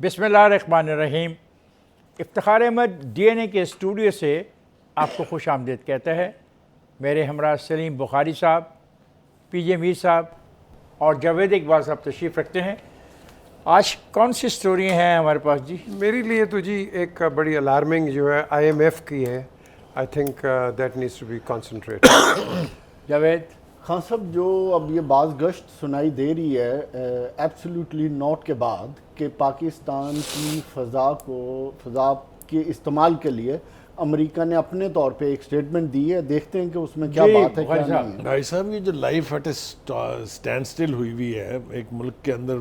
बिस्मिल्लाहिर्रहमानिर्रहीम। इफ्तिखार अहमद DNA के studio से आपको खुश आमदीद कहता है। मेरे हमरा सलीम बुखारी साहब, PJ मीर साहब और जावेद इकबाल साहब तशरीफ़ रखते हैं। आज कौन सी स्टोरी हैं हमारे पास जी? मेरे लिए तो जी एक बड़ी अलार्मिंग जो है IMF की है। I think that needs to be concentrated. Javed Khan sahab, जो अब ये बाज़ गश्त सुनाई दे रही है एब्सोल्युटली नॉट के बाद कि पाकिस्तान की फ़ज़ा के इस्तेमाल के लिए अमेरिका ने अपने तौर पे एक स्टेटमेंट दी है। देखते हैं कि उसमें क्या बात है, क्या नहीं है। भाई साहब, ये जो लाइफ एट स्टैंड स्टिल हुई हुई है एक मुल्क के अंदर,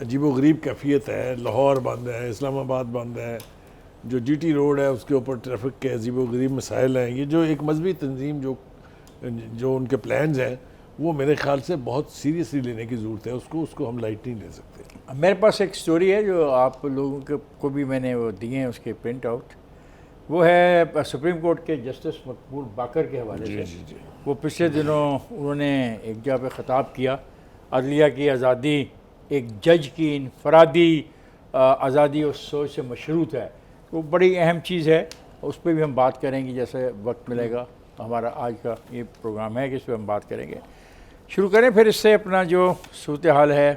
अजीबोगरीब कैफियत है। लाहौर बंद है, इस्लामाबाद बंद है, जो GT रोड है उसके ऊपर ट्रैफिक के अजीबोगरीब मसाइल हैं। ये जो एक मजहबी तंजीम जो उनके प्लान्स हैं, वो मेरे ख्याल से बहुत सीरियसली लेने की ज़रूरत है। उसको हम लाइट नहीं ले सकते। मेरे पास एक स्टोरी है जो आप लोगों को भी मैंने वो दिए हैं, उसके प्रिंट आउट। वो है सुप्रीम कोर्ट के जस्टिस मकबूल बाकर के हवाले से। जी। वो पिछले दिनों उन्होंने एक जगह पे ख़िताब किया, अदलिया की आज़ादी एक जज की इनफरादी आज़ादी और सोच से मशरूत है। वो बड़ी अहम चीज़ है, उस पर भी हम बात करेंगे जैसे वक्त मिलेगा। हमारा आज का ये प्रोग्राम है कि इस पर हम बात करेंगे। शुरू करें फिर इससे अपना जो सूरत हाल है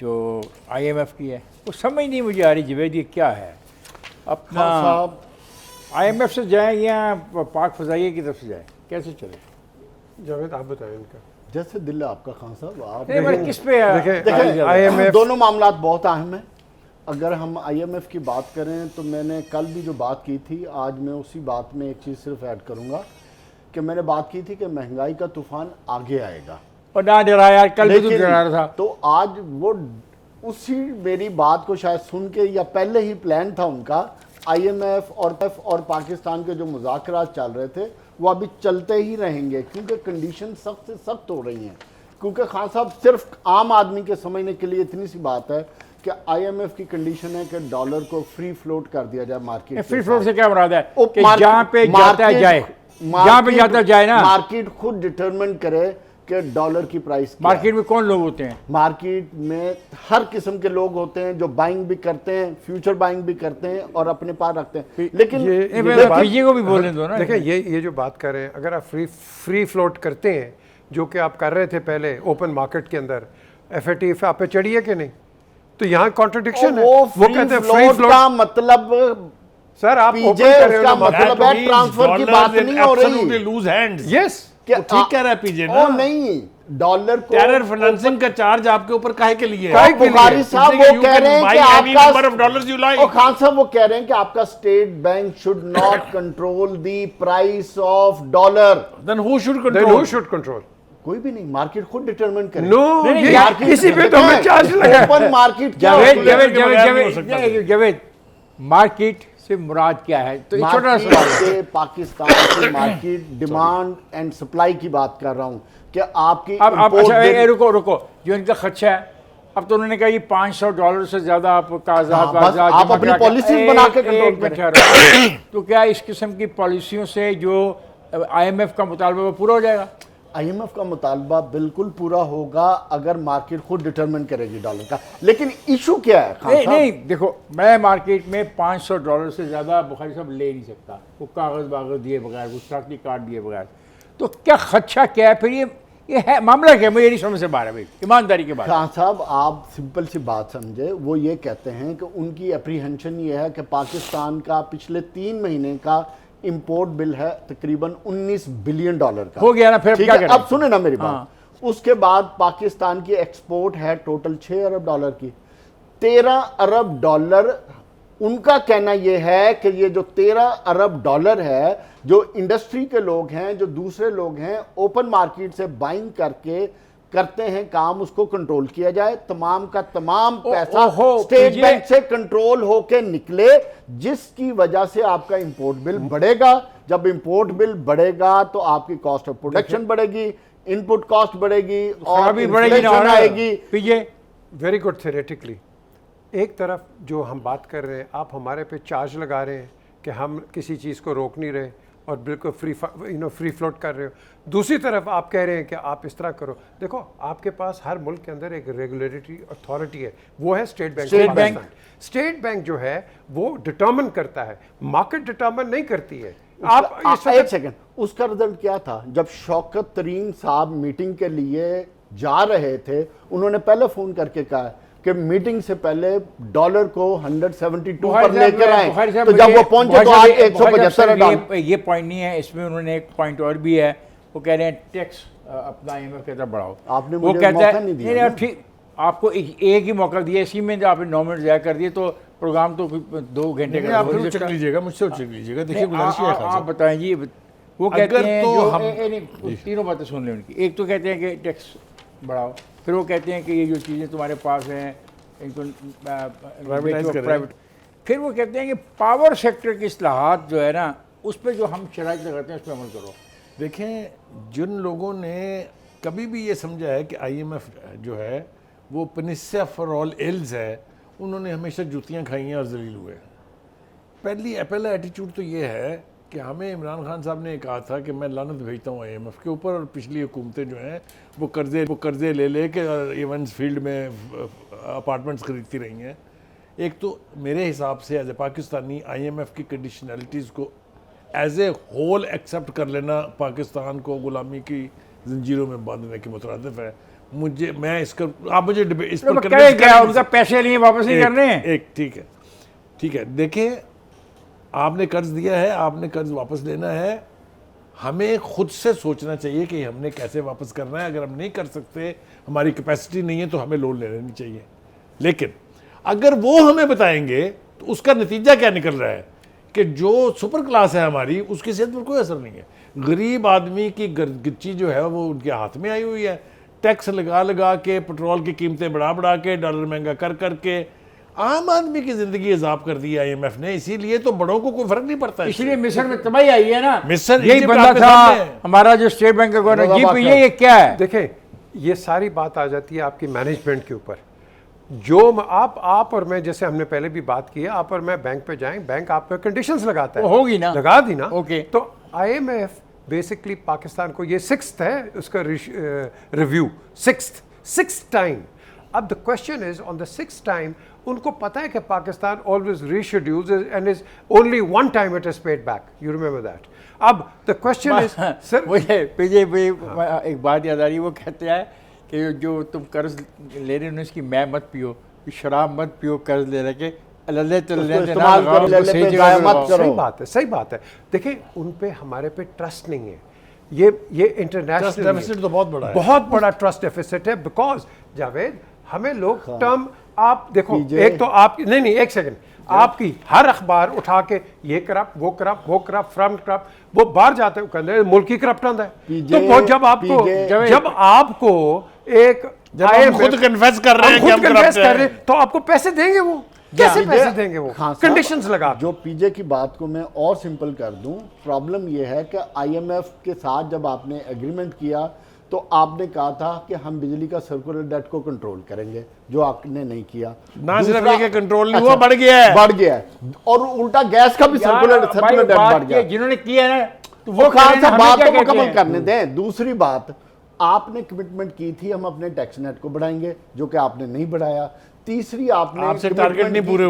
जो IMF की है, वो समझ नहीं मुझे आ रही जवेद, ये क्या है अपना साहब, IMF से जाए या पाक फ़ज़ाइया की तरफ से जाए, कैसे चले? जावेद आप बताएं इनका। जैसे दिल है आपका खान साहब, आप नहीं, किस पे देखिए, IMF दोनों मामलात बहुत अहम हैं। अगर हम IMF की बात करें तो मैंने कल भी जो बात की थी, आज मैं उसी बात में एक चीज़ सिर्फ ऐड करूंगा कि मैंने बात की थी कि महंगाई का तूफान आगे आएगा और ना डरा यार, कल भी तो डरा रहा था। तो आज वो उसी मेरी बात को शायद सुन के या पहले ही प्लान था उनका, IMF और पाकिस्तान के जो मुज़ाकरात चल रहे थे वो अभी चलते ही रहेंगे, क्योंकि कंडीशन सख्त से सख्त हो रही हैं। क्योंकि खान साहब, सिर्फ आम आदमी के समझने के लिए इतनी सी बात है कि IMF की कंडीशन है कि डॉलर को फ्री फ्लोट कर दिया जाए मार्केट। फ्री फ्लोट से क्या मुराद है? कि मार्केट- जहाँ पे जाता है जाए, जहाँ पे जाता जाए ना। मार्केट खुद डिटरमिन करे कि डॉलर की प्राइस क्या मार्केट में कौन लोग होते हैं? मार्केट में हर किस्म के लोग होते हैं जो बाइंग भी करते हैं, फ्यूचर बाइंग भी करते हैं और अपने पास रखते हैं। लेकिन PJ को भी बोलने दो ना। देखिए, ये जो बात कर रहे हैं, अगर आप फ्री फ्लोट करते हैं जो कि आप कर रहे थे पहले ओपन मार्केट के अंदर, FATF आप पे चढ़ी है कि नहीं? तो यहाँ कॉन्ट्रडिक्शन है। वो कहते हैं फ्री फ्लोट का मतलब, सर आप PJ ओपन कर रहे हो उसका ना मतलब है ट्रांसफर की बात नहीं हो रही। Loose hands. यस, ठीक कह रहा है PJ ना। ओ नहीं, डॉलर को टेरर फाइनेंसिंग का चार्ज आपके ऊपर काहे के लिए काहे के लिए? बुखारी साहब वो कह रहे हैं कि आपका खान साहब वो कह रहे हैं कि आपका state bank should not control the price of dollar. Then who should then control? who should control? कोई भी नहीं, मार्केट खुद डिटरमिन करे। No, नहीं, ये मार्केट इसी पे तो हमें चार्ज लगा है। ओपन मार्केट क्या जावेद होती है? जावेद के बगैर नहीं हो जावेद सकता। जावेद मार्केट से मुराद क्या है? तो एक छोटा सा सवाल है। से पाकिस्तान की मार्केट डिमांड एंड सप्लाई की बात कर रहा हूं कि आपकी अब import अच्छा, bill- रुको, जो इनका खर्चा है, अब तो उन्होंने कहा ये $500 से ज्यादा आपका हाँ, बस आप अपनी policies बना के control करें। तो क्या इस किस्म की पॉलिसियों से जो IMF का मुतालबा वो पूरा हो जाएगा? IMF का मुतालबा बिल्कुल पूरा होगा अगर मार्केट खुद डिटरमिन करेगी डॉलर का। लेकिन इशू क्या है खान साहब? नहीं, देखो, मैं मार्केट में $500 से ज़्यादा बुखारी साहब ले नहीं सकता, वो कागज़ वागज़ दिए बगैर, वो शनाख्ती कार्ड दिए बगैर। तो क्या खदशा क्या है फिर? ये है मामला क्या? मुझे नहीं समझ से बाहर है भाई, ईमानदारी के बाद। खान साहब, आप सिंपल सी बात समझे। वो ये कहते हैं कि उनकी एप्रीहेंशन ये है कि पाकिस्तान का पिछले 3 महीने का इंपोर्ट बिल है तकरीबन $19 बिलियन का। हो गया ना, फिर ठीक क्या है, करें? अब सुने ना मेरी बात। हाँ। उसके बाद पाकिस्तान की एक्सपोर्ट है टोटल $6 अरब की। $13 अरब उनका कहना यह है कि ये जो $13 अरब है, जो इंडस्ट्री के लोग हैं, जो दूसरे लोग हैं, ओपन मार्केट से बाइंग करके करते हैं काम, उसको कंट्रोल किया जाए। तमाम का तमाम पैसा स्टेट बैंक से कंट्रोल होके निकले, जिसकी वजह से आपका इंपोर्ट बिल बढ़ेगा। जब इंपोर्ट बिल बढ़ेगा तो आपकी कॉस्ट ऑफ प्रोडक्शन बढ़ेगी, इनपुट कॉस्ट बढ़ेगी और भी बढ़ेगी ना आएगी। PJ very good theoretically. एक तरफ जो हम बात कर रहे हैं, आप हमारे पे चार्ज लगा रहे हैं कि हम किसी चीज़ को रोक नहीं रहे, और बिल्कुल फ्री फ्लोट कर रहे हो। दूसरी तरफ आप कह रहे हैं कि आप इस तरह करो। देखो आपके पास हर मुल्क के अंदर एक रेगुलेटरी अथॉरिटी है, वो है स्टेट बैंक। स्टेट बैंक जो है वो डिटर्मिन करता है, मार्केट डिटर्मिन नहीं करती है। आप एक सेकंड, उसका रिजल्ट क्या था? जब शौकत तरीन साहब मीटिंग के लिए जा रहे थे, उन्होंने पहले फोन करके कहा कि मीटिंग से पहले डॉलर को 172 पर लेकर आए, तो जब वो पहुंचे तो आज 175। ये पॉइंट नहीं है इसमें, उन्होंने एक पॉइंट और भी है, वो कह रहे हैं टैक्स अपना IMF कहता बढ़ाओ। आपने वो मुझे कहता मौका है नहीं दिया। ठीक, आपको एक ही मौका दिया, इसी में आपने 9 मिनट ज़ाया कर दिए तो प्रोग्राम तो 2 घंटे का आप फिर चेक लीजिएगा, मुझसे चेक लीजिएगा। देखिए गुजारिश है आप बताएं जी। वो कहते अगर हैं तो जो हम तीनों बातें सुन लें उनकी। एक तो कहते हैं कि टैक्स बढ़ाओ, फिर वो कहते हैं कि ये जो चीज़ें तुम्हारे पास हैं इनको प्राइवेटाइज करें, फिर वो कहते हैं कि पावर सेक्टर की इस्लाहात जो है ना, उस पर जो हम शराइत लगाते हैं उस पर अमल करो। देखें, जिन लोगों ने कभी भी ये समझा है कि IMF जो है वो पनिस्या फॉर ऑल इल्स है, उन्होंने हमेशा जूतियां खाई हैं और जलील हुए हैं। पहला एटीट्यूड तो ये है कि हमें इमरान खान साहब ने कहा था कि मैं लानत भेजता हूँ IMF के ऊपर, और पिछली हुकूमतें जो हैं वो कर्जे ले के इवेंट्स फील्ड में अपार्टमेंट्स खरीदती रही हैं। एक तो मेरे हिसाब से एज ए पाकिस्तानी IMF की कंडीशनैलिटीज़ को एज ए होल एक्सेप्ट कर लेना पाकिस्तान को गुलामी की जंजीरों में बांधने के मुतरादिफ है। मैं इसका आप मुझे इस पर क्या उनका पैसे नहीं वापस नहीं करने हैं। एक ठीक है, देखिए आपने कर्ज दिया है, आपने कर्ज वापस लेना है, हमें खुद से सोचना चाहिए कि हमने कैसे वापस करना है। अगर हम नहीं कर सकते, हमारी कैपेसिटी नहीं है, तो हमें लोन ले लेनी चाहिए। लेकिन अगर वो हमें बताएंगे तो उसका नतीजा क्या निकल रहा है कि जो सुपर क्लास है हमारी, उसकी सेहत पर कोई असर नहीं है। गरीब आदमी की गिच्ची जो है वो उनके हाथ में आई हुई है। टैक्स लगा के, पेट्रोल की कीमतें बढ़ा के, डॉलर महंगा कर के आम आदमी की जिंदगी अजाब कर दी IMF ने। इसीलिए तो बड़ों को कोई फर्क नहीं पड़ता है। इसलिए मिस्र में तबाही आई है ना। मिस्र यही बंदा था हमारा जो स्टेट बैंक का गवर्नर। ये क्या है? देखें, ये सारी बात आ जाती है आपकी मैनेजमेंट के ऊपर। जो आप और मैं, जैसे हमने पहले भी बात की है, आप और मैं बैंक पे जाएं, बैंक आप पे कंडीशंस लगाता है, होगी ना, लगा दी ना। ओके। तो IMF बेसिकली पाकिस्तान को, ये 6th है उसका रिव्यू, 6th टाइम। अब the question is on the 6th time उनको पता है कि Pakistan always reschedules and is only one time it is paid back. You remember that. अब द क्वेश्चन इज सर, मुझे एक बात याद आ रही है। वो कहते हैं कि जो तुम कर्ज ले रहे हो उसकी मैं मत पियो, शराब मत पियो, कर्ज ले रखे सही बात है। देखिए, उन पे हमारे पे ट्रस्ट नहीं है। ये इंटरनेशनल डेफिसिट तो बहुत बड़ा ट्रस्ट डेफिसिट है। बिकॉज जावेद, हमें लोग टर्म, आप देखो, एक तो आप नहीं एक सेकंड, आपकी हर अखबार उठा के ये करप्ट, वो फ्रंट करप्ट, वो बाहर जाते हैं कहते हैं मुल्क ही करप्ट होता है। तो वो जब आपको एक खुद कन्फेस कर रहे हैं कि हम करप्ट हैं, तो आपको पैसे देंगे वो? कैसे पैसे देंगे वो? कंडीशंस लगा। जो पीजे की बात को मैं और सिंपल कर दूं, प्रॉब्लम ये है कि IMF के साथ जब आपने एग्रीमेंट किया तो आपने कहा था कि हम बिजली का सर्कुलर डेट को कंट्रोल करेंगे, जो आपने नहीं किया। ना सिर्फ ये कंट्रोल नहीं हुआ, बढ़ गया है और उल्टा गैस का भी सर्कुलर डेट बढ़ गया। जिन्होंने किया है तो वो कहां से बात को मुकम्मल करने दें। दूसरी बात, आपने कमिटमेंट की थी हम अपने टैक्स नेट को बढ़ाएंगे, जो कि आपने नहीं बढ़ाया। तीसरी आपने टारगेट नहीं पूरे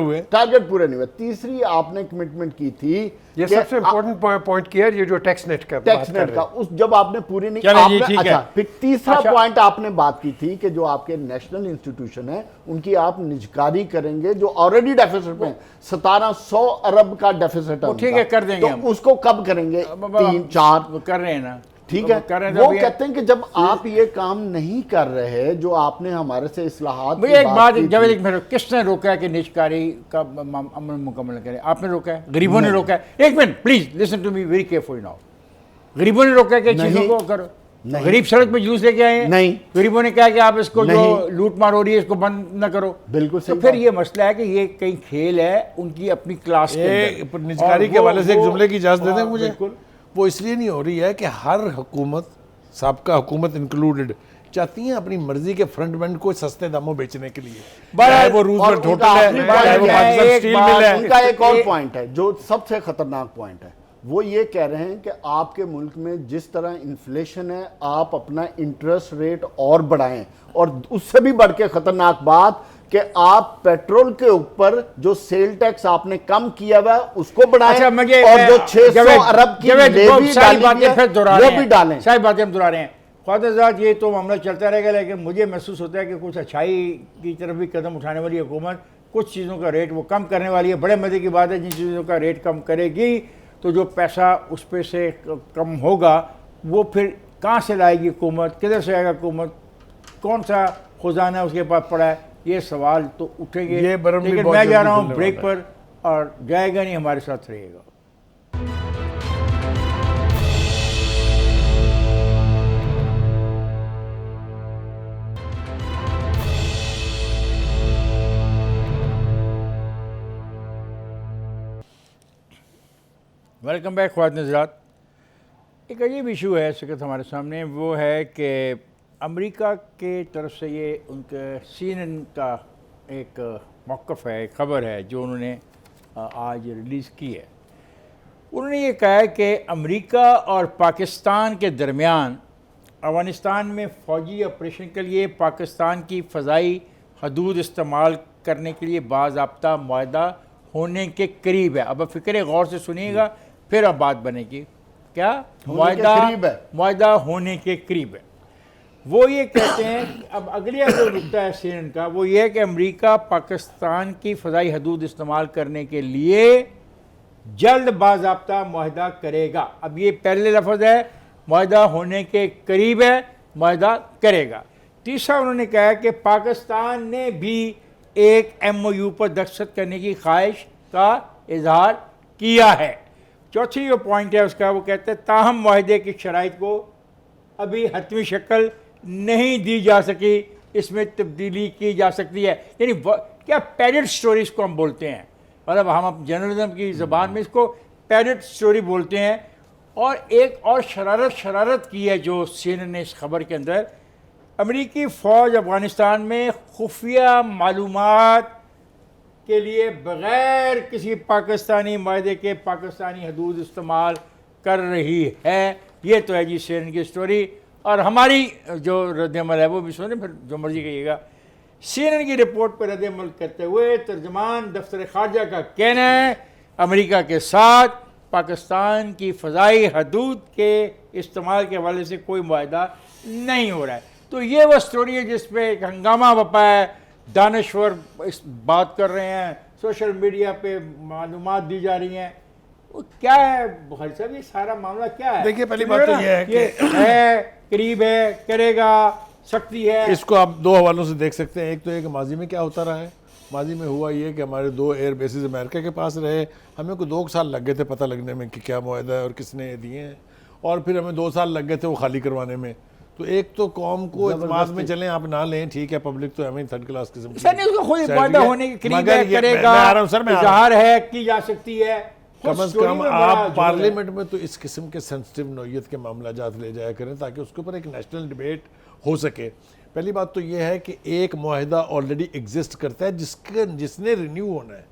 हुए, तीसरी आपने कमिटमेंट की थी, ये सबसे इंपॉर्टेंट पॉइंट किया, ये जो टैक्स नेट का उस जब आपने पूरी नहीं अच्छा, फिर तीसरा पॉइंट आपने बात की थी कि जो आपके नेशनल इंस्टीट्यूशन है उनकी आप निजकारी करेंगे, जो ऑलरेडी डेफिसिट में 1700 अरब का डेफिसिट है। ठीक है, कर देंगे। तो उसको कब करेंगे? 3-4 कर रहे हैं ना, ठीक है। वो कहते हैं कि जब आप ये काम नहीं कर रहे जो आपने हमारे से इस्लाहात एक बात, जब किसने रोका है कि निजकारी का अमल मुकम्मल करें? आपने रोका है, गरीबों ने रोका है। एक minute please listen to me very carefully now. गरीबों ने रोका है कि चीजों को करो। गरीब सड़क पे जूस लेके आए हैं, नहीं। गरीबों ने कहा कि आप इसको जो लूट मार हो रही है इसको बंद न करो। बिल्कुल सही। तो फिर ये मसला है कि ये कई खेल है उनकी अपनी क्लास के। निजकारी के हवाले से एक जुमले की इजाजत दे दें मुझे। वो इसलिए नहीं हो रही है कि हर हुकूमत, साबका हुकूमत इंक्लूडेड, चाहती हैं अपनी मर्जी के फ्रंट एंड को सस्ते दामों बेचने के लिए, चाहे वो रूजवेल्ट होटल है, चाहे वो पाकिस्तान स्टील मिल है। उनका एक और पॉइंट है जो सबसे खतरनाक पॉइंट है, वो ये कह रहे हैं कि आपके मुल्क में जिस तरह इन्फ्लेशन है, आप अपना इंटरेस्ट रेट और बढ़ाएं, और उससे भी बढ़ के खतरनाक बात कि आप पेट्रोल के ऊपर जो सेल टैक्स आपने कम किया हुआ है उसको बढ़ाएं, अच्छा, मुझे और जो 600 अरब की लेवी सारी डाली बातें है, फिर दोहरा वो रहे भी हैं, डालें। सारी बातें हम दोहरा रहे हैं। ख्वाजा, ये तो मामला चलता रहेगा, लेकिन मुझे महसूस होता है कि कुछ अच्छाई की तरफ भी कदम उठाने वाली हुकूमत कुछ चीज़ों का रेट वो कम करने वाली है। बड़े मज़े की बात है, जिन चीज़ों का रेट कम करेगी तो जो पैसा उस पे से कम होगा वो फिर कहाँ से लाएगी हुकूमत, किधर से आएगा हुकूमत, कौन सा खजाना उसके पास पड़ा है, ये सवाल तो उठेंगे। ये बरम भी लेकिन बहुत मैं जा रहा जल्दी हूँ खुलने ब्रेक वाला पर, और जाएगा नहीं, हमारे साथ रहेगा। वेलकम बैक ख्वात नज़रात। एक अजीब इशू है इस वक्त हमारे सामने, वो है कि अमेरिका के तरफ से ये उनके CNN का एक मौक़िफ़ है, एक ख़बर है जो उन्होंने आज रिलीज़ की है। उन्होंने ये कहा है कि अमेरिका और पाकिस्तान के दरमियान अफ़गानिस्तान में फ़ौजी ऑपरेशन के लिए पाकिस्तान की फ़ज़ाई हदूद इस्तेमाल करने के लिए बाज़ाब्ता मुआहदा होने के करीब है। अब फ़िक्र गौर से सुनिएगा, फिर अब बात बनेगी। क्या मुआहदा होने के करीब है? वो ये कहते हैं, अब अगला जो नुकता है CNN का वो ये है कि अमेरिका पाकिस्तान की फ़ज़ाई हदूद इस्तेमाल करने के लिए जल्द बाज़ाब्ता मुआहदा करेगा। अब ये पहले लफ्ज़ है, मुआहदा होने के करीब है, मुआहदा करेगा। तीसरा उन्होंने कहा है कि पाकिस्तान ने भी एक MOU पर दस्तखत करने की ख्वाहिश का इजहार किया है। चौथी जो पॉइंट है उसका, वो कहते हैं ताहम मुआहदे की शराइत को अभी हतमी शक्ल नहीं दी जा सकी, इसमें तब्दीली की जा सकती है। यानी क्या पैरेट स्टोरीज को हम बोलते हैं, मतलब हम जर्नलिज्म की ज़बान में इसको पैरेट स्टोरी बोलते हैं। और एक और शरारत की है जो CNN ने इस खबर के अंदर, अमेरिकी फ़ौज अफ़गानिस्तान में खुफिया मालूमात के लिए बग़ैर किसी पाकिस्तानी माहदे के पाकिस्तानी हदूद इस्तेमाल कर रही है। ये तो है जी CNN की स्टोरी, और हमारी जो रद्दअमल है वो भी सुने, फिर जो मर्जी कहिएगा। CNN की रिपोर्ट पर रद्दअमल करते हुए तर्जमान दफ्तर ख़ारजा का कहना है, अमेरिका के साथ पाकिस्तान की फ़ज़ाई हदूद के इस्तेमाल के हवाले से कोई मुआहदा नहीं हो रहा है। तो ये वो स्टोरी है जिस पे एक हंगामा बपा है, दानश्वर इस बात कर रहे हैं, सोशल मीडिया पे मालूमात दी जा रही हैं। वो क्या है भाई साहब, ये सारा मामला क्या है? देखिए, पहली बात तो ये है कि है, करीब है, करेगा, सकती है। इसको आप दो हवालों से देख सकते हैं। एक तो एक माजी में क्या होता रहा है। माजी में हुआ ये कि हमारे 2 एयर बेसिस अमेरिका के पास रहे, हमें को 2 साल लग गए थे पता लगने में कि क्या मुआहदा है और किसने दिए हैं, और फिर हमें 2 साल लग गए थे वो खाली करवाने में। तो एक तो कौम को इत्मीनान में चलें, आप ना लें, ठीक है, पब्लिक तो हमें थर्ड क्लास किस्म की उसको खुद मुआहदा होने के करीब है, करेगा, मैं आ रहा हूं सर, मैं इज़हार है, की जा सकती है। कम अज कम आप पार्लियामेंट में तो इस किस्म के सेंसिटिव नौयत के मामला जात ले जाया करें ताकि उसके ऊपर एक नेशनल डिबेट हो सके। पहली बात तो यह है कि एक मुआहदा ऑलरेडी एग्जिस्ट करता है जिसने रिन्यू होना है।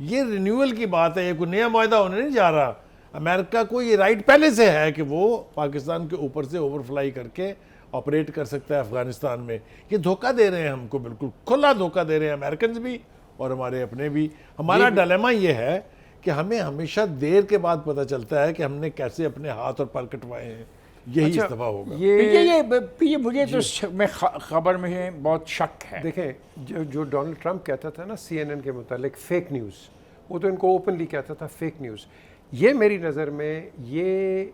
ये रिन्यूअल की बात है, ये कोई नया मुआहदा होने नहीं जा रहा। अमेरिका को ये राइट पहले से है कि वो पाकिस्तान के ऊपर से ओवरफ्लाई करके ऑपरेट कर सकता है अफगानिस्तान में। ये धोखा दे रहे हैं हमको, बिल्कुल खुला धोखा दे रहे हैं अमेरिकन भी और हमारे अपने भी। हमारा डिलेमा ये है कि हमें हमेशा देर के बाद पता चलता है कि हमने कैसे अपने हाथ और पैर कटवाए हैं। यही इस दफा होगा। ये मुझे तो मैं खबर में बहुत शक है। देखें, जो डोनाल्ड ट्रंप कहता था ना CNN के मुतालिक फेक न्यूज़, वो तो इनको ओपनली कहता था फेक न्यूज़। ये मेरी नज़र में ये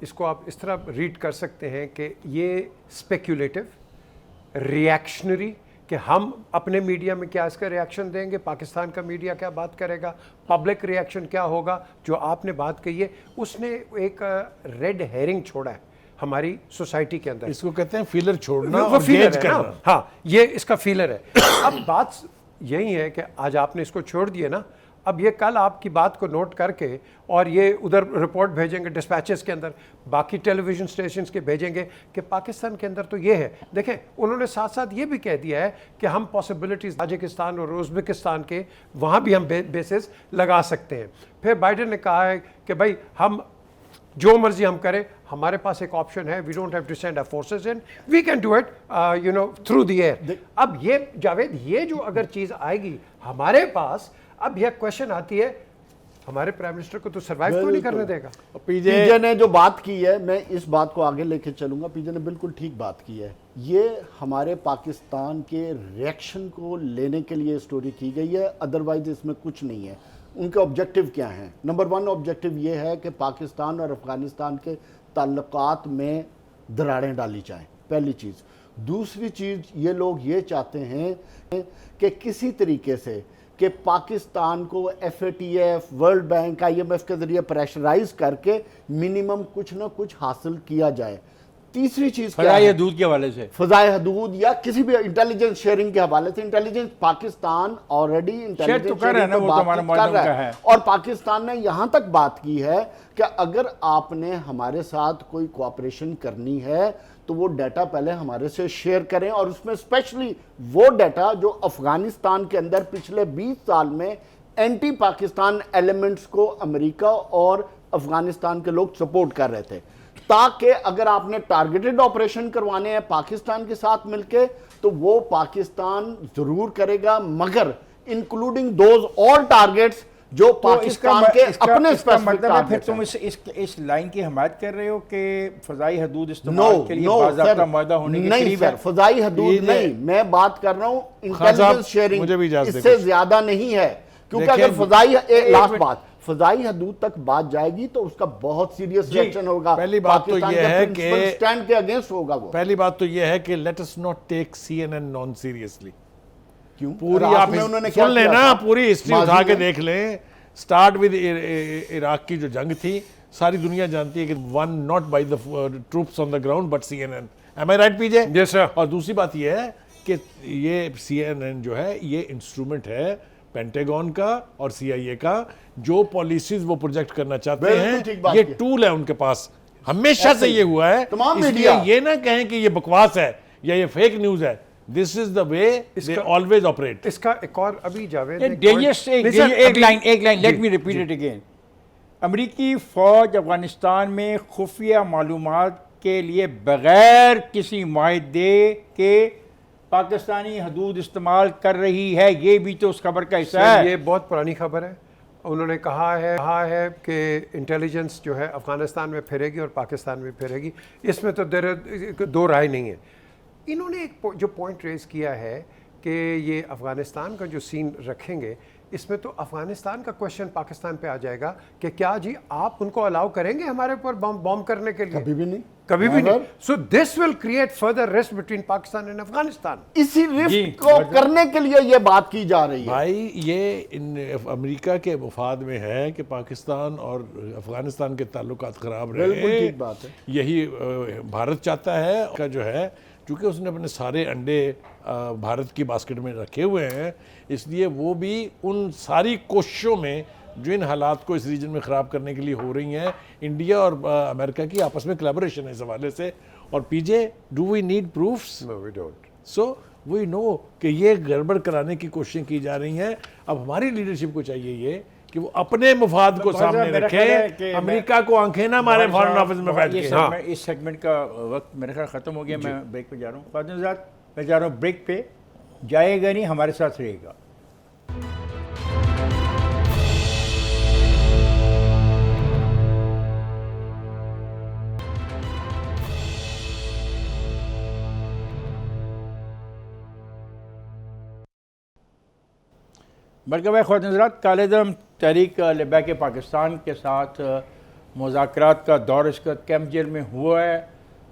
इसको आप इस तरह रीड कर सकते हैं कि ये स्पेक्यूलेटिव, रिएक्शनरी, कि हम अपने मीडिया में क्या इसका रिएक्शन देंगे, पाकिस्तान का मीडिया क्या बात करेगा, पब्लिक रिएक्शन क्या होगा। जो आपने बात कही है उसने एक रेड हेरिंग छोड़ा है हमारी सोसाइटी के अंदर। इसको कहते हैं फीलर छोड़ना और गेज करना। हाँ, ये इसका फीलर है। अब बात यही है कि आज आपने इसको छोड़ दिया ना, अब ये कल आपकी बात को नोट करके और ये उधर रिपोर्ट भेजेंगे डिस्पैचेस के अंदर, बाकी टेलीविज़न स्टेशंस के भेजेंगे कि पाकिस्तान के अंदर तो ये है। देखें, उन्होंने साथ साथ ये भी कह दिया है कि हम पॉसिबिलिटीज़ ताजिकिस्तान और उज़्बेकिस्तान के वहाँ भी हम बेसिस लगा सकते हैं। फिर बाइडेन ने कहा है कि भाई हम जो मर्जी हम करें, हमारे पास एक ऑप्शन है, we don't have to send our forces in, we can do it you know through the air. अब ये जावेद, ये जो अगर चीज़ आएगी हमारे पास, अब यह क्वेश्चन आती है, हमारे प्राइम मिनिस्टर को तो सर्वाइव क्यों नहीं करने देगा? पीजे ने जो बात की है, मैं इस बात को आगे लेके चलूंगा। पीजे ने बिल्कुल ठीक बात की है। ये हमारे पाकिस्तान के रिएक्शन को लेने के लिए स्टोरी की गई है, अदरवाइज इसमें कुछ नहीं है। उनके ऑब्जेक्टिव क्या हैं? नंबर 1 ऑब्जेक्टिव ये है कि पाकिस्तान और अफगानिस्तान के ताल्लुकात में दरारें डाली जाएं, पहली चीज़। दूसरी चीज़, ये लोग ये चाहते हैं कि किसी तरीके से कि पाकिस्तान को FATF, वर्ल्ड बैंक, IMF के ज़रिए प्रेशराइज करके मिनिमम कुछ ना कुछ हासिल किया जाए। तीसरी चीज़ क्या है? हदूद के हवाले से, फ़ज़ाए हदूद या किसी भी इंटेलिजेंस शेयरिंग के हवाले से। इंटेलिजेंस पाकिस्तान ऑलरेडी इंटेलिजेंस तो कर रहा है ना, वो तो हमारा मौजूद का है। और पाकिस्तान ने यहाँ तक बात की है कि अगर आपने हमारे साथ कोई कोऑपरेशन करनी है तो वो डाटा पहले हमारे से शेयर करें, और उसमें स्पेशली वो डाटा जो अफगानिस्तान के अंदर पिछले 20 साल में एंटी पाकिस्तान एलिमेंट्स को अमेरिका और अफगानिस्तान के लोग सपोर्ट कर रहे थे, ताकि अगर आपने टारगेटेड ऑपरेशन करवाने हैं पाकिस्तान के साथ मिलके तो वो पाकिस्तान जरूर करेगा, मगर इंक्लूडिंग दोज ऑल टारगेट्स जो पाकिस्तान के अपने इसका स्पेसिफिक मतलब है, फिर टारगेट्स तुम हैं। इस लाइन की हमायत कर रहे हो कि फजाई हदूद इस्तेमाल के लिए बाज़ाब्ता मुआहदा होने के नहीं करीब सर, है। फजाई हदूद नहीं, मैं बात कर रहा हूं खान साहब, इंटेलिजेंस शेयरिंग, मुझे भी इजाज़त इससे दें। ज्यादा नहीं है। क्योंकि देखिए, अगर फजाई लास्ट मिनट। बात, फजाई हदूद तक बात जाएगी तो उसका बहुत सीरियस जी, रिएक्शन होगा। पहली बात तो पाकिस्तान ये के है प्रिंसिपल कि स्टैंड के अगेंस्ट होगा वो। पहली बात तो यह है कि let us not take CNN non seriously. क्यों? पूरी रात आप में उन्होंने क्या सुन किया लेना, था? पूरी हिस्ट्री माजी उठा के में? देख लें। स्टार्ट विद इराक की जो जंग थी, सारी दुनिया जानती है कि one not by the troops on the ground but CNN। Am I right PJ? Yes, sir. और दूसरी बात यह है कि ये CNN जो है ये इंस्ट्रूमेंट है पेंटागन का और CIA का, जो पॉलिसीज वो प्रोजेक्ट करना चाहते बिल्कुल ठीक हैं, बात ये की। टूल है उनके पास। हमेशा ऐसे से ही। ये हुआ है। तमाम इसलिए मीडिया। ये ना कहें कि ये बकवास है या ये फेक न्यूज है। This is the way they always operate. इसका एक और अभी जावेद एक line let me repeat it again. अमरीकी फौज अफगानिस्तान में खुफिया मालूमात के लिए बगैर किसी मुआहदे के पाकिस्तानी हदूद इस्तेमाल कर रही है, ये भी तो उस खबर का हिस्सा है। ये बहुत पुरानी खबर है। उन्होंने कहा है कि इंटेलिजेंस जो है अफगानिस्तान में फिरेगी और पाकिस्तान में फिरेगी, इसमें तो दो राय नहीं है। इन्होंने एक जो पॉइंट रेज किया है कि ये अफगानिस्तान का जो सीन रखेंगे, इसमें तो अफगानिस्तान का क्वेश्चन पाकिस्तान पे आ जाएगा कि क्या जी आप उनको अलाउ करेंगे हमारे ऊपर बॉम्ब करने के लिए? कभी भी नहीं, कभी भी Never. नहीं। So this will create further risk between Pakistan and Afghanistan. इसी जी, रिस्क को करने के लिए ये बात की जा रही है। भाई ये अमेरिका के मुफाद में है कि पाकिस्तान और अफगानिस्तान के ताल्लुकात खराब रहे। बिल्कुल ठीक बात है। यही भारत चाहता है का जो है, क्योंकि उसने अपने सारे अंडे भारत की बास्केट में रखे हुए हैं, इसलिए वो भी उन सारी कोशिशों में जो इन हालात को इस रीजन में ख़राब करने के लिए हो रही हैं, इंडिया और अमेरिका की आपस में कोलैबोरेशन है इस हवाले से। और PJ, do we need proofs? No we don't. So we know कि ये गड़बड़ कराने की कोशिशें की जा रही हैं। अब हमारी लीडरशिप को चाहिए ये कि वो अपने मुफाद को सामने मेरा ख्याल है रखे, कि अमेरिका को आंखें ना मारे फॉरेन ऑफिस में बैठ के। हाँ, इस सेगमेंट का वक्त मेरे ख्याल ख़त्म हो गया। मैं ब्रेक पे जा रहा हूँ। ख्वाजन आज़ाद, मैं जा रहा हूँ ब्रेक पे। जाएगा नहीं, हमारे साथ रहेगा। मरकबा ख़वातीन हज़रात, कालेदम तहरीक लिबाक पाकिस्तान के साथ मुज़ाकरात का दौर इस वक्त कैंप जेल में हुआ है।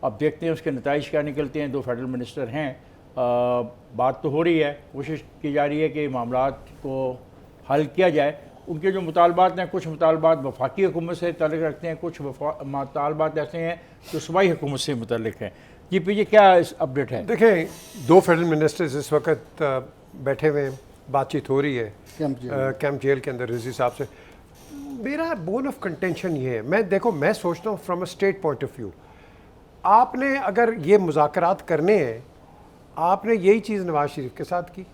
अब देखते हैं उसके नताइज क्या निकलते हैं। 2 फेडरल मिनिस्टर हैं, बात तो हो रही है, कोशिश की जा रही है कि मामलात को हल किया जाए। उनके जो मुतालबात हैं, कुछ मुतालबात वफाकी हुकूमत से ताल्लुक़ रखते हैं, कुछ मुतालबात ऐसे हैं जो सूबाई हुकूमत से मुतल्लिक़ हैं। जी पीछे क्या इस अपडेट है? देखें, 2 फेडरल मिनिस्टर्स इस वक्त बैठे हुए हैं, बातचीत हो रही है कैंप जेल के अंदर रिजवी साहब से। मेरा बोन ऑफ कंटेंशन ये है, मैं देखो मैं सोचता हूँ from a state point of view, आपने अगर ये मुज़ाकरात करने हैं, आपने यही चीज़ नवाज शरीफ के साथ की,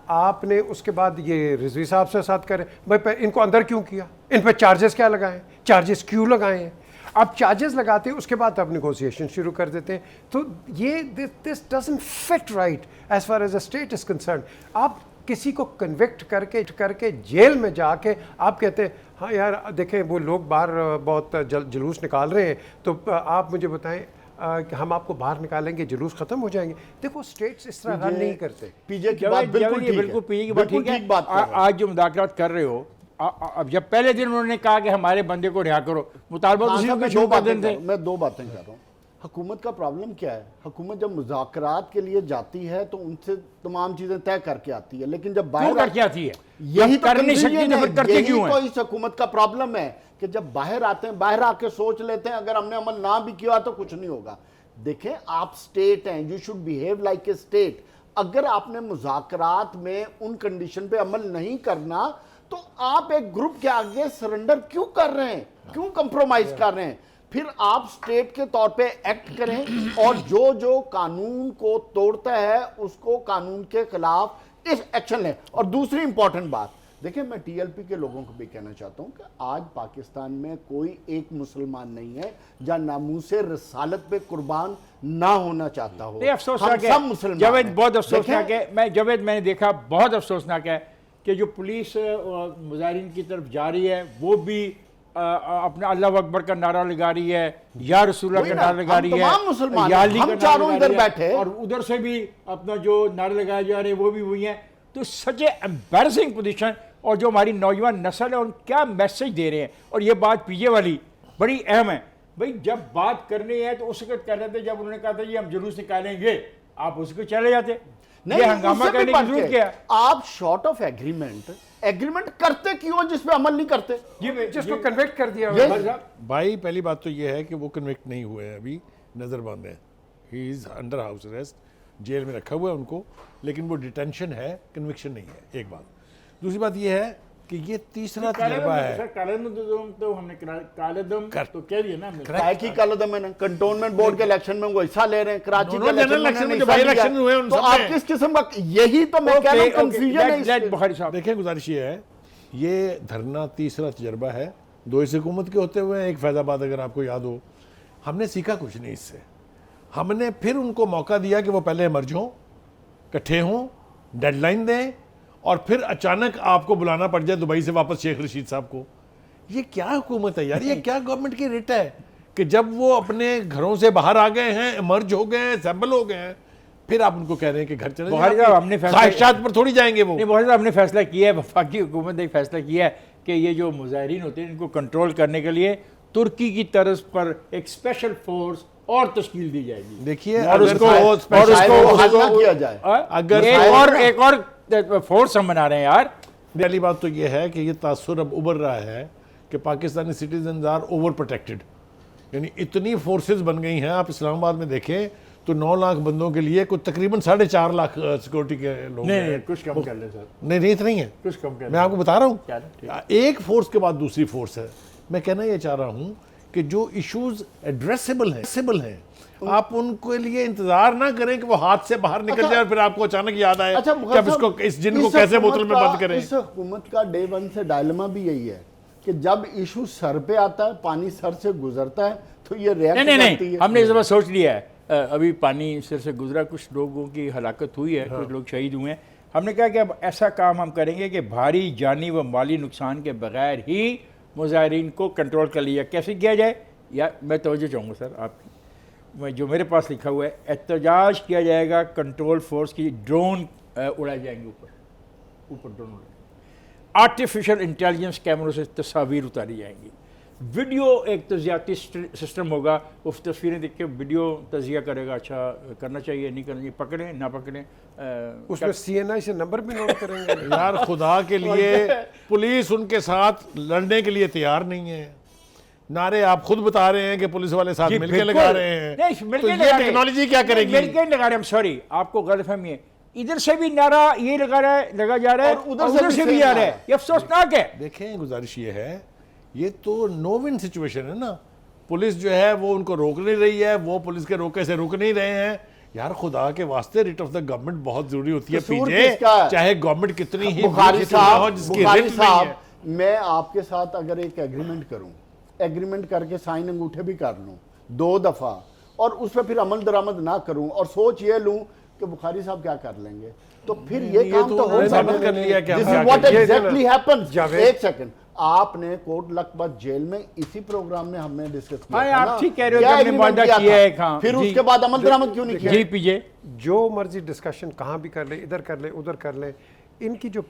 आपने उसके बाद ये रिजवी साहब से साथ करें, भाई इनको अंदर क्यों किया, इन पर चार्जेस क्या लगाए, चार्जेस क्यों लगाए हैं, आप चार्जेस लगाते हैं उसके बाद आप नेगोशिएशन शुरू कर देते हैं। तो ये this doesn't fit right as far as a state is concerned. आप किसी को कन्विक्ट करके जेल में जाके आप कहते हैं हाँ यार देखें वो लोग बाहर बहुत जुलूस निकाल रहे हैं, तो आप मुझे बताएं कि हम आपको बाहर निकालेंगे, जुलूस खत्म हो जाएंगे। देखो स्टेट्स इस तरह रन नहीं करते। पीजे की बात बिल्कुल ठीक है, बिल्कुल पीजे की बात बिल्कुल ठीक है। ठीक बात कर रहे हैं। आज जो मुदाखलात कर रहे हो, अब जब पहले दिन उन्होंने कहा कि हमारे बंदे को रिहा करो, मुतालबा उसी मैं में दो शुरू कर बातें देते कर- मैं दो बातें कर रहा हूँ। हुकूमत का प्रॉब्लम क्या है, हुकूमत जब मुज़ाकरात के लिए जाती है तो उनसे तमाम चीजें तय करके आती है, लेकिन जब क्यों बाहर करके आती है? यही जब तो कर नहीं सकती confusion तो है, फिर करते यही क्यों तो है? इस हुकूमत का प्रॉब्लम है कि जब बाहर आते हैं, बाहर आके सोच लेते हैं अगर हमने अमल ना भी किया तो कुछ नहीं होगा। देखें आप स्टेट हैं, you should behave like a state. अगर आपने मुज़ाकरात में उन कंडीशन पे अमल नहीं करना तो आप एक ग्रुप के आगे सरेंडर क्यों कर रहे हैं, क्यों कंप्रोमाइज कर रहे हैं? फिर आप स्टेट के तौर पे एक्ट करें और जो जो कानून को तोड़ता है उसको कानून के खिलाफ इस एक्शन लें। और दूसरी इंपॉर्टेंट बात, देखिए मैं टीएलपी के लोगों को भी कहना चाहता हूं कि आज पाकिस्तान में कोई एक मुसलमान नहीं है जो नामूसे रसालत पे कुर्बान ना होना चाहता हो। नहीं, अफसोसनाक हम है सब मुसलमान जावेद, हैं। बहुत अफसोसनाक देखें, है। मैं जावेद मैंने देखा, बहुत अफसोसनाक है कि जो पुलिस मुजाहिरीन की तरफ जा रही है वो भी अपना अल्लाह अकबर का नारा लगा रही है, या रसूलुल्लाह वही का ना, नारा लगा हम रही तमाम है, मुसलमान या हैं, अली हम का नारा चारों लगा इधर रही है, बैठे। और उधर से भी अपना जो नारे लगाए जा रहे हैं वो भी वही हैं। तो सच एम्बैरसिंग पोजीशन। और जो हमारी नौजवान नस्ल है उन क्या मैसेज दे रहे हैं। और ये बात पीजे वाली बड़ी अहम है भाई, जब बात करनी है तो उस वक्त कह रहे थे, जब उन्होंने कहा था ये हम जुलूस निकालेंगे, आप उसको चले जाते। नहीं, ये हंगामा उससे भी करने की बढ़ जरूरत के, क्या है? आप शॉर्ट ऑफ एग्रीमेंट करते क्यों जिस पे अमल नहीं करते? जिसको कन्विक्ट कर दिया ये- भाई साहब। भाई पहली बात तो ये है कि वो कन्विक्ट नहीं हुए हैं, अभी नज़रबंद है, he is under house arrest, jail में रखा हुआ है उनको, लेकिन वो डिटेंशन है, कन्विक्शन नहीं है। एक बात। दूसरी बात ये है कि ये तीसरा तजर्बा है। कालेदम तो हमने कालेदम तो कह दिया ना हमने। काय की कलदम है ना, कंटोनमेंट बोर्ड के इलेक्शन में वो हिस्सा ले रहे हैं, कराची के दोनों जनरल इलेक्शन में जो बाई इलेक्शन हुए उन तो सब आप में। किस किस्म का, यही तो मैं कह रहा हूं कंफ्यूजन है इसमें। बुखारी साहब, देखें गुजारिश ये है, ये धरना तीसरा तजर्बा है, दो इस हुकूमत के होते हुए, एक फैज़ाबाद अगर आपको याद हो। हमने सीखा कुछ नहीं इससे, हमने फिर उनको मौका दिया कि वो पहले मर्ज हों, इकट्ठे हों, डेडलाइन दें, और फिर अचानक आपको बुलाना पड़ जाए दुबई से वापस शेख रशीद साहब को। ये क्या हुकूमत है यार, ये क्या गवर्नमेंट की रिट है कि जब वो अपने घरों से बाहर आ गए हैं, मर्ज हो गए हैं, सैम्बल हो गए हैं, फिर आप उनको कह रहे हैं कि घर चले बुखारी साहब, हमने फैसला- ख्वाहिशात पर थोड़ी जाएंगे वो। नहीं बहुत साहब, हमने फैसला किया है, वफाकी हुकूमत ने फैसला किया है कि ये जो मुजाहिरीन होते हैं इनको कंट्रोल करने के लिए तुर्की की तर्ज पर एक स्पेशल फोर्स और तश्कील दी जाएगी। देखिए और अगर उसको वो और special शायद वो force हल को- ना किया जाए। अगर एक और फोर्स हम बना रहे हैं यार। पहली बात तो ये है कि ये तासुर अब उभर रहा है कि Pakistani citizen are over protected, यानी इतनी फोर्सेस बन गई हैं। आप इस्लामाबाद में देखें तो 9 लाख बंदों के लिए कुछ तकरीबन 4.5 लाख सिक्योरिटी के लोग नहीं हैं। नहीं, कुछ कम कर ले सर, नहीं इतना ही है, कुछ कम कर मैं आपको बता रहा क्या हूँ। है, एक फोर्स के बाद दूसरी फोर्स है। मैं कहना ये चाह रहा हूँ कि जो इश्यूज एड्रेसेबल हैं आप उनके लिए इंतजार ना करें कि वो हाथ से बाहर निकल अच्छा, जाए और फिर आपको अचानक याद आए अच्छा कि अब इसको इस जिन को इस कैसे हुकूमत बोतल में का- बंद करें। इस हुकूमत का डे वन से डायलेमा भी यही है कि जब इशू सर पे आता है, पानी सर से गुजरता है तो ये रिएक्ट नहीं करती नहीं, है। हमने इस बार सोच लिया है। अभी पानी सिर से गुजरा, कुछ लोगों की हलाकत हुई है, कुछ लोग शहीद हुए हैं। हमने कहा कि अब ऐसा काम हम करेंगे कि भारी जानी व माली नुकसान के बगैर ही मुजाहिरीन को कंट्रोल कर लिया। कैसे किया जाए या मैं तवज्जो चाहूँगा सर आपकी, मैं जो मेरे पास लिखा हुआ है, एहतजाज किया जाएगा, कंट्रोल फोर्स की ड्रोन उड़ाए जाएंगे, ऊपर ड्रोन उड़ाए, आर्टिफिशियल इंटेलिजेंस कैमरों से तस्वीर उतारी जाएंगी, वीडियो एक तजियाती सिस्टम होगा, उस तस्वीरें देख के वीडियो तजिया करेगा, अच्छा करना चाहिए नहीं करना चाहिए, पकड़ें ना पकड़ें। उसमें CNI से नंबर भी नोट करेंगे। यार खुदा के लिए पुलिस उनके साथ लड़ने के लिए तैयार नहीं है। नारे आप खुद बता रहे हैं कि पुलिस वाले साथ जी, मिलके बिल्कुल। लगा रहे हैं, नहीं, मिलके तो लगा ये रहे हैं। टेक्नोलॉजी क्या करेगी? मिलके लगा रहे हैं, सॉरी आपको गलतफहमी है, इधर से भी नारा ये लगा जा रहा है और उधर से भी आ रहा है, ये अफसोसनाक है। देखें, गुजारिश ये है, ये तो नो विन सिचुएशन है ना। पुलिस जो है वो उनको रोक नहीं रही है, वो पुलिस के रोके से रुक नहीं रहे हैं। यार खुदा के वास्ते, रिट ऑफ द गवर्नमेंट बहुत जरूरी होती है कसूर पीछे, किसका है? चाहे गवर्नमेंट कितनी ही बुखारी वीक क्यों ना हो, जिसकी बुखारी रिट नहीं है। मैं आपके साथ अगर एक एग्रीमेंट करूं, एग्रीमेंट करके साइन अंगूठे भी कर लूं 2 दफा, और उस पर फिर अमल दरामद ना करूं और सोच ये लूं कि बुखारी साहब क्या कर लेंगे, तो फिर ये काम तो तो हो उन्होंने सकता साबित कर लिया कि हम दिस क्या इज व्हाट करेंगे। Exactly happens. जावेद। एक सेकंड, आपने कोट लखपत जेल में इसी प्रोग्राम में हमने डिस्कस किया हाँ, था आप ना? ठीक कह रहे हो क्या कि हमने agreement वादा किया किया था? है, हाँ, फिर जी। उसके बाद अमल दरामद क्यों नहीं किया? जी पीजे, जो मर्जी डिस्कशन कहाँ भी कर ले, इधर कर ले उधर कर ले, इनकी जो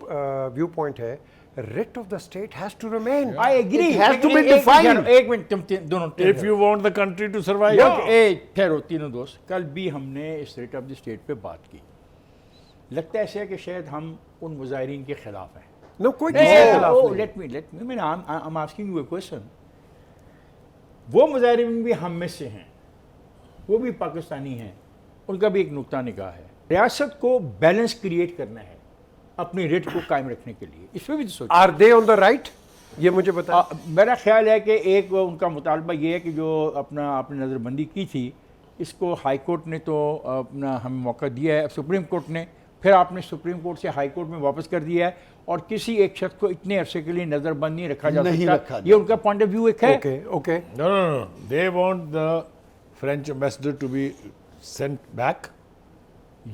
व्यू पॉइंट है, writ of the state has to remain. I agree, It has to be defined. एक मिनट, तुम दोनों if you want the country to survive, ठहरो तीनों दोस्त। कल भी हमने इस रेट ऑफ द स्टेट पे बात की। लगता है ऐसा है कि शायद हम उन मुजाहिरीन के खिलाफ हैं। नो, कोई किसी के खिलाफ नहीं। लेट मी मैंने I am asking you a question. वो मुजाहिरीन भी हम में से हैं, वो भी पाकिस्तानी हैं, उनका भी एक नुक्ता निगाह है। रियासत को बैलेंस क्रिएट करना है अपनी रेट को कायम रखने के लिए, इस पर भी तो सोचो। Are they on the right, ये मुझे बता। मेरा ख्याल है कि एक उनका मुतालबा ये है कि जो अपना आपने नज़रबंदी की थी, इसको हाई कोर्ट ने तो अपना हमें मौका दिया है, सुप्रीम कोर्ट ने, फिर आपने सुप्रीम कोर्ट से हाई कोर्ट में वापस कर दिया है, और किसी एक शख्स को इतने अरसे के लिए नज़रबंद नहीं रखा जा नहीं सकता। रखा ये उनका पॉइंट ऑफ व्यू एक है। Okay okay, no no no, they want the French ambassador to be sent back.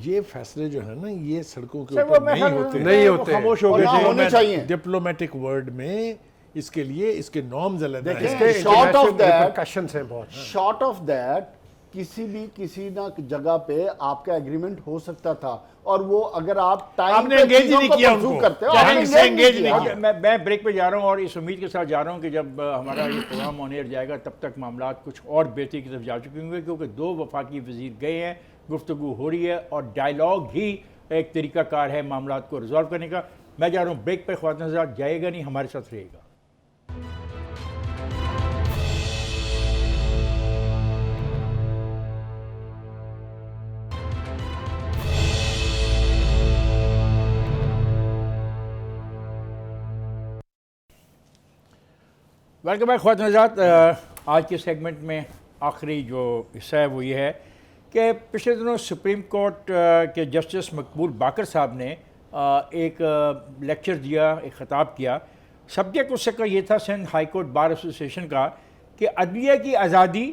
ये फैसले जो है ना, ये सड़कों के सर, ऊपर वो मैं नहीं होते, नहीं होते। खामोश हो और गए ना थे। होने चाहिए। डिप्लोमेटिक वर्ड में इसके लिए इसके नॉर्म्स अलग हैं। इसके short of that- रिपरकशंस हैं बहुत। शॉर्ट ऑफ दैट किसी ना जगह पे आपका एग्रीमेंट हो सकता था, और वो अगर आप टाइम आपने पे engage चीजों नहीं को किया pursue उनको। करते हो, चाहे आपने इनसे engage किया। नहीं किया। मैं ब्रेक पे जा रहा हूँ और इस उम्मीद के साथ जा रहा हूँ कि जब हमारा ये प्रोग्राम ऑन एयर जाएगा तब तक मामला कुछ और बेहतरी की तरफ जा चुके होंगे, क्योंकि 2 वफाकी वजीर गए हैं, गुफ्तगू हो रही है और डायलॉग ही एक तरीकाकार है मामला को रिजॉल्व करने का। मैं जा रहा हूँ ब्रेक पर, ख्वातीन हज़रात जाएगा नहीं, हमारे साथ रहेगा। वेलकम बैक ख्वातीन हज़रात। आज के सेगमेंट में आखिरी जो हिस्सा है वो ये है कि पिछले दिनों सुप्रीम कोर्ट के जस्टिस मकबूल बाकर साहब ने एक लेक्चर दिया, एक ख़िताब किया। सब्जेक्ट उसका ये था, Sindh high court bar association का, कि अदलिया की आज़ादी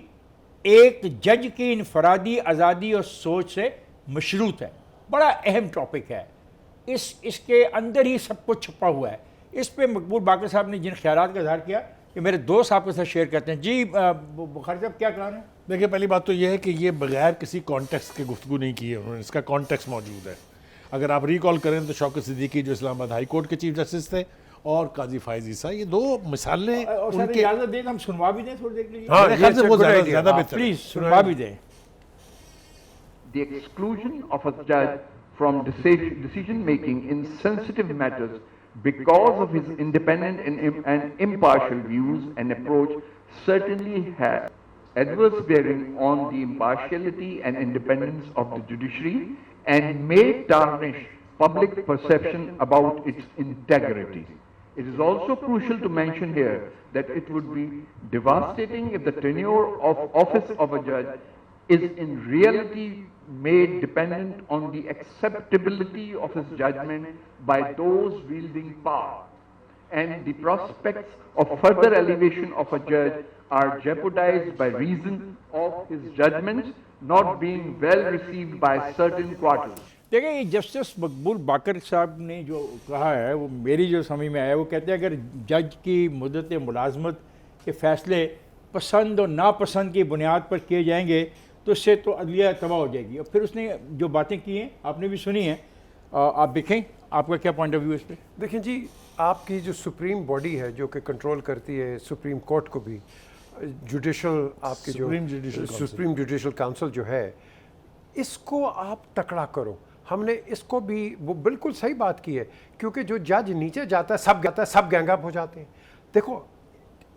एक जज की इनफरादी आज़ादी और सोच से मशरूत है। बड़ा अहम टॉपिक है, इसके अंदर ही सब कुछ छुपा हुआ है। इस पे मकबूल बाकर साहब ने जिन ख्यालात का इज़हार किया कि मेरे दोस्त आपके साथ शेयर करते हैं। जी बुखारी साहब, क्या कहना है? देखिए, पहली बात तो यह है कि ये बगैर किसी कॉन्टेक्स्ट के गुफ्तगू नहीं की है उन्होंने, इसका कॉन्टेक्स्ट मौजूद है। अगर आप रिकॉल करें तो शौकत सिद्दीकी जो इस्लामाबाद हाई कोर्ट के चीफ जस्टिस थे, और काजी फाइज ईसा, ये 2 मिसालें और सर उनके। इजाज़त दें, हम सुनवा भी दें थोड़ी देर के लिए। हाँ, मेरे ख्याल से ये वो good idea। ज़्यादा बेहतर है। प्लीज़ सुनवा भी दें। The exclusion of a judge from decision making in sensitive matters because of his independent and impartial views and approach certainly has adverse bearing on the impartiality and independence of the judiciary and may tarnish public perception about its integrity. It is also crucial to mention here that it would be devastating if the tenure of office of a judge is in reality made dependent on the acceptability of his judgment by those wielding power, and the prospects of further elevation of a judge are jeopardized by reason of his judgments not being well received by certain quarters. देखिए, ये justice मकबूल बाकर साहब ने जो कहा है वो मेरी जो समझ में आया, वो कहते हैं अगर जज की मुद्दत मुलाजमत के फ़ैसले पसंद और नापसंद की बुनियाद पर किए जाएंगे तो इससे तो अदलिया तबाह हो जाएगी। और फिर उसने जो बातें की हैं आपने भी सुनी हैं, आप देखें आपका क्या पॉइंट ऑफ व्यू इस पर। देखिए जी, आपकी जो सुप्रीम बॉडी है जो कि कंट्रोल करती है सुप्रीम कोर्ट को भी, जुडिशल आपकी सुप्रीम जुडिशल काउंसिल जो है, इसको आप तकड़ा करो। हमने इसको भी वो बिल्कुल सही बात की है, क्योंकि जो जज नीचे जाता है सब गैंग अप हो जाते हैं। देखो,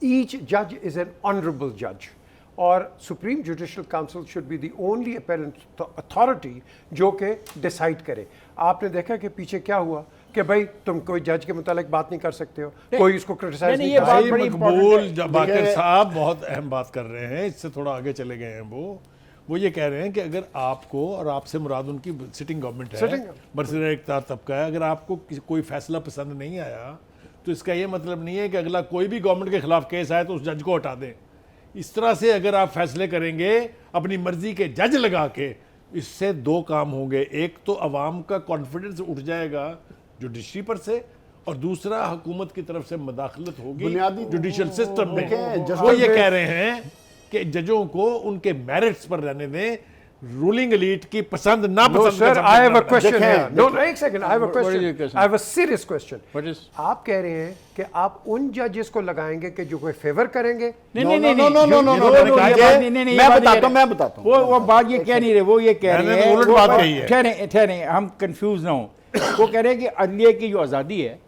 ईच जज इज़ एन ऑनरेबल जज, और supreme judicial council should be the only apparent authority जो कि डिसाइड करे। आपने देखा कि पीछे क्या हुआ कि भाई तुम कोई जज के मुतालिक बात नहीं कर सकते हो, कोई इसको क्रिटिसाइज नहीं, नहीं ये कर बात सकता। बड़ी मकबूल important बाकर देखिए- साहब बहुत अहम बात कर रहे हैं, इससे थोड़ा आगे चले गए हैं। वो ये कह रहे हैं कि अगर आपको, और आपसे मुराद उनकी सिटिंग गवर्नमेंट है, Sitting बरसर इख्तियार तबका है, अगर आपको कोई फैसला पसंद नहीं आया तो इसका ये मतलब नहीं है कि अगला कोई भी गवर्नमेंट के खिलाफ केस आए तो उस जज को हटा दें। इस तरह से अगर आप फैसले करेंगे अपनी मर्जी के जज लगा के, इससे दो काम होंगे। एक तो अवाम का कॉन्फिडेंस उठ जाएगा जुडिशरी पर से, और दूसरा हुकूमत की तरफ से मदाखलत होगी बुनियादी- जुडिशल सिस्टम देखें, में। जस्टिस वो ये बेस- कह रहे हैं कि जजों को उनके मेरिट्स पर रहने दें, रूलिंग एलीट की पसंद ना No, पसंद sir, I have a question देखें, here. No, एक second, I have a What is your question. question? I have a serious question. What is- आप कह रहे हैं कि आप उन जजेस को लगाएंगे कि जो कोई फेवर करेंगे? नहीं No, नहीं no, नहीं no, no, जो- no, no, जो- no, जो- no, ये ये- बात नहीं, नहीं, नहीं, ये मैं बात नहीं बताता कह हूं, रहे। मैं बताता हूं। वो बात ये कह नहीं रहे, वो ये कह मैंने रहे तो हैं, उलट वो बात कही है। ठहरे, हम कंफ्यूज ना हो। वो कह रहे हैं कि अदलिया की जो आज़ादी है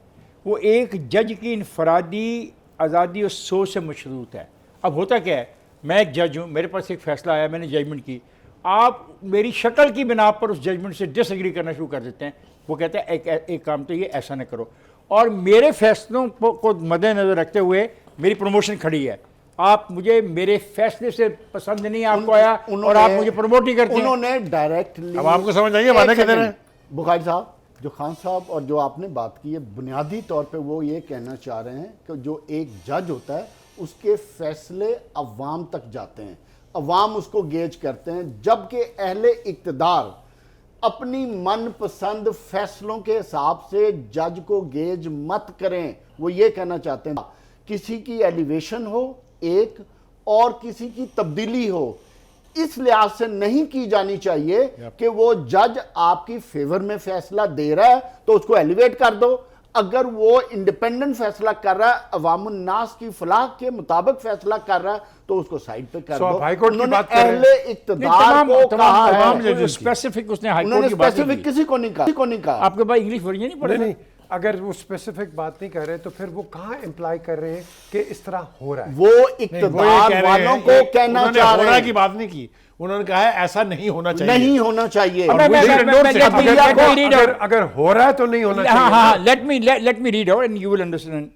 वो एक जज की इनफरादी आज़ादी और सोच से मशरूत है। अब होता क्या है, मैं एक जज हूँ, मेरे पास एक फ़ैसला आया, मैंने जजमेंट की, आप मेरी शक्ल की बिना पर उस जजमेंट से डिसएग्री करना शुरू कर देते हैं। वो कहते हैं एक काम तो ये ऐसा ना करो, और मेरे फैसलों को मद्देनज़र रखते हुए मेरी प्रमोशन खड़ी है। आप मुझे मेरे फैसले से पसंद नहीं आपको आया और आप मुझे प्रमोट नहीं करते हैं। उन्होंने डायरेक्टली, अब आपको समझ आइए वादा किधर है? बुखारी साहब, जो खान साहब और जो आपने बात की है, बुनियादी तौर पे वो ये कहना चाह रहे हैं कि जो एक जज होता है उसके फैसले अवाम तक जाते हैं, अवाम उसको गेज करते हैं, जबकि अहले इक्तदार अपनी मनपसंद फैसलों के हिसाब से जज को गेज मत करें। वो ये कहना चाहते हैं किसी की एलिवेशन हो एक, और किसी की तब्दीली हो, इस लिहाज से नहीं की जानी चाहिए कि वो जज आपकी फेवर में फैसला दे रहा है तो उसको एलिवेट कर दो, अगर वो इंडिपेंडेंट फैसला कर रहा है, अवामुन नास की फलाह के मुताबिक फैसला कर रहा है, तो उसको साइड पे कर So, दो। आप हाई कोर्ट की उन्होंने बात कर रहे हैं? अहले इक्तदार को कहा है, स्पेसिफिक उसने हाई उन्होंने कोर्ट की बात नहीं स्पेसिफिक की। किसी को नहीं कहा। आपके पास इंग्लिश वर्जन नहीं पढ़े? नहीं, अगर वो स्पेसिफिक बात नहीं कर रहे तो फिर वो कहाँ इम्प्लाई कर रहे हैं कि इस तरह हो रहा है? वो इक्तदार वालों को कहना चाह रहे होना की हैं, बात नहीं की, उन्होंने कहा है ऐसा नहीं होना चाहिए। नहीं होना चाहिए। मैं- मैं- मैं- मैं- let me- अगर, let me read out. अगर हो रहा है तो नहीं होना हाँ चाहिए। हाँ, let me read out and you will understand.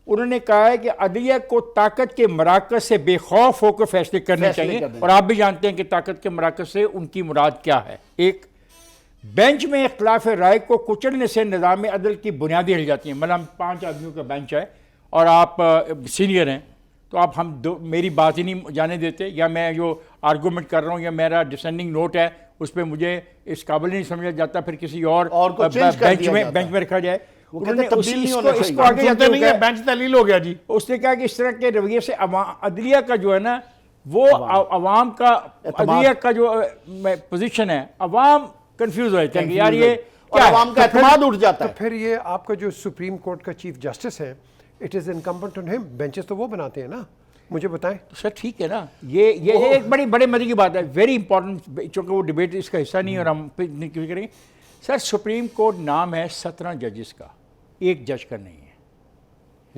उन्होंने कहा है कि अदलिया को ताकत के मराकज से बेखौफ होकर फैसले करने फैसले चाहिए, करने। और आप भी जानते हैं कि ताकत के मराकज से उनकी मुराद क्या है। एक, बेंच में इख्तिलाफ राय को कुचलने से निज़ाम अदल की बुनियादी हिल जाती हैं। मतलब हम 5 आदमियों का बेंच है और आप सीनियर हैं, तो आप हम दो मेरी बात ही नहीं जाने देते, या मैं जो आर्गूमेंट कर रहा हूँ या मेरा डिसेंडिंग नोट है उस पर मुझे इस काबिल नहीं समझा जाता, फिर किसी और को change कर दिया जाता बेंच में रखा जाए। वो कहते उन्होंने तब्दील उसी- नहीं इसको होना इसको चाहिए। आगे जाते नहीं है, हुए बेंच तहलील हो गया जी। उसने कहा कि इस तरह के रवैये से अदलिया का जो है ना, वो अवाम का, अदलिया का जो पोजीशन है, अवाम कंफ्यूज हो जाते हैं कि यार ये और क्या है? अवाम का एतमाद उठ जाता तो है। फिर ये आपका जो सुप्रीम कोर्ट का चीफ जस्टिस है, it is incumbent on him, benches तो वो बनाते हैं ना, मुझे बताएं। सर ठीक है ना, ये एक बड़े मजे की बात है, वेरी इंपॉर्टेंट, चूंकि वो डिबेट इसका हिस्सा नहीं है और हम नहीं करेंगे। सर सुप्रीम कोर्ट नाम है 17 जजेस का, एक जज का नहीं है।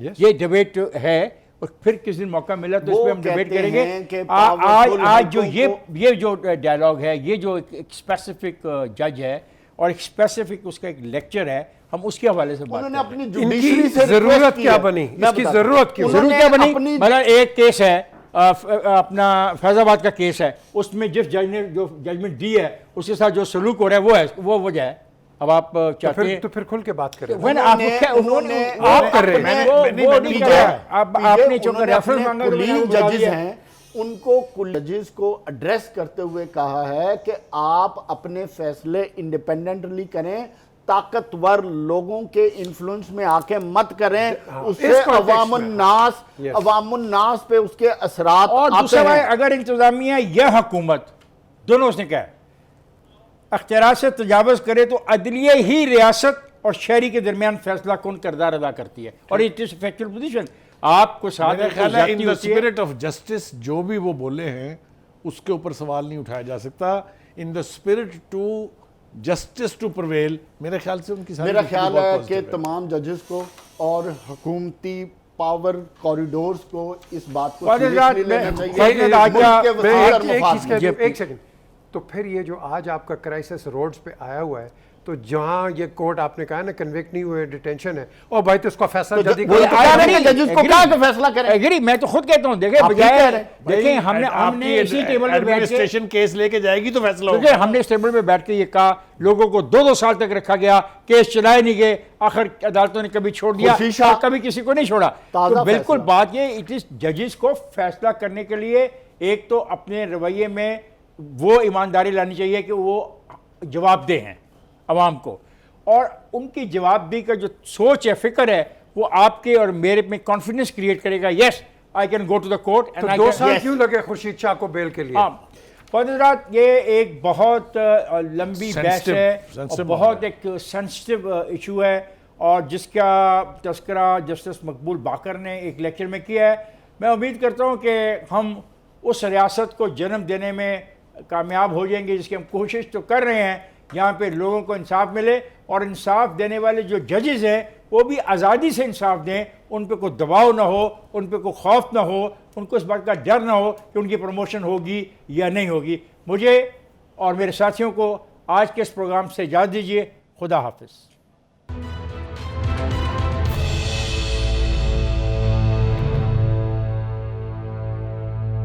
Yes. ये डिबेट है, और फिर किस दिन मौका मिला तो इस वो पर हम डिबेट कहते करेंगे। हैं कि आज powerful आज जो हाइकोर्ट ये जो डायलॉग है, ये जो एक स्पेसिफिक जज है और एक स्पेसिफिक उसका एक लेक्चर है, हम उसके हवाले से बात उन्होंने करें। अपनी इनकी जुडिशरी से जरूरत request की क्या है। बनी? मैं इसकी बताता हूं। जरूरत क्यों? जरूर उन्होंने क्या बनी? अपनी- मतलब एक केस है, अपना फैजाबाद का केस है, उसमें जिस जज ने जो जजमेंट दी है उसके साथ जो सलूक हो रहा है वो वजह है। अब आप चाहते हैं तो फिर खुल के बात करें। when उन्होंने आप कर रहे हैं, वो नहीं कर रहे हैं। अब आपने चूंकि रेफरेंस मांगा तो मैंने आपको बता जजेस दिया। हैं, उनको कुल जजेस को एड्रेस करते हुए कहा है कि आप अपने फैसले इंडिपेंडेंटली करें, ताकतवर लोगों के इन्फ्लुएंस में आके मत करें, उससे इस context में। अवामुन नास पे उसके असरात और आते दूसरा हैं। है, अगर इंतजामिया या हुकूमत दोनों उसने कहा अख्तियार से तजावज़ करे तो अदलिया ही रियासत और शहरी के दरमियान फैसला कौन किरदार अदा करती है, और इट इज फैक्चुअल पोजीशन। आपको साथ मेरा ख्याल है इन ज्यादती द होती है। स्पिरिट ऑफ जस्टिस जो भी वो बोले हैं उसके ऊपर सवाल नहीं उठाया जा सकता। In the spirit to justice to prevail, मेरे ख्याल से उनकी सारी मेरा गुफ्तगू ख्याल बहुत है positive कि तमाम जजेस को और हुकूमती पावर कॉरिडोर्स को इस बात को वाजिद seriously रात लेना में- चाहिए। वाजिद आज मुल्क के मैं वसीर और एक मफाद चीज में। कह दूं, एक सेकंड। तो फिर ये जो आज आपका क्राइसिस रोड्स पे आया हुआ है, तो जहां ये कोर्ट आपने कहा ना कन्विक्ट नहीं हुए, डिटेंशन है, और भाई तो इसका फैसला जल्दी वो तो करो। कह रहे हैं जजेस को कहा कि फैसला करें। एग्री, मैं तो खुद कहता हूं, देखे आप ही बजाय कह रहे हैं। देखें हमने इसी टेबल पे बैठ के, एडमिनिस्ट्रेशन केस लेके जाएगी तो फैसला देखिए होगा। हमने इस टेबल पे बैठ के ये कहा, लोगों को 2-2 साल तक रखा गया, केस चलाए नहीं गए, आखिर अदालतों ने कभी छोड़ दिया खुशी शाह- और कभी किसी को नहीं छोड़ा। ताज़ा तो बिल्कुल फैसला। बात ये, इट इज जजेस को फैसला करने के लिए एक तो अपने रवैये में वो ईमानदारी लानी चाहिए कि वो जवाबदेह हैं अवाम को, और उनकी जवाबदेही का जो सोच है, फिक्र है, वो आपके और मेरे में कॉन्फिडेंस क्रिएट करेगा। Yes, I can go to the court तो 2 साल क्यों लगे खुर्शीद शाह को बेल के लिए? हाँ, हजरात, ये एक बहुत लंबी बहस है और sensitive बहुत एक सेंसिटिव इशू है, और जिसका तस्करा जस्टिस मकबूल बाकर ने एक लेक्चर में किया है। मैं उम्मीद करता हूँ कि हम उस रियासत को जन्म देने में कामयाब हो जाएंगे जिसकी हम कोशिश तो कर रहे हैं, यहाँ पे लोगों को इंसाफ मिले, और इंसाफ देने वाले जो जजेस हैं वो भी आज़ादी से इंसाफ दें, उन पे कोई दबाव ना हो, उन पे कोई खौफ ना हो, उनको इस बात का डर ना हो कि उनकी प्रमोशन होगी या नहीं होगी। मुझे और मेरे साथियों को आज के इस प्रोग्राम से इजाज़त दीजिए। खुदा हाफिज़।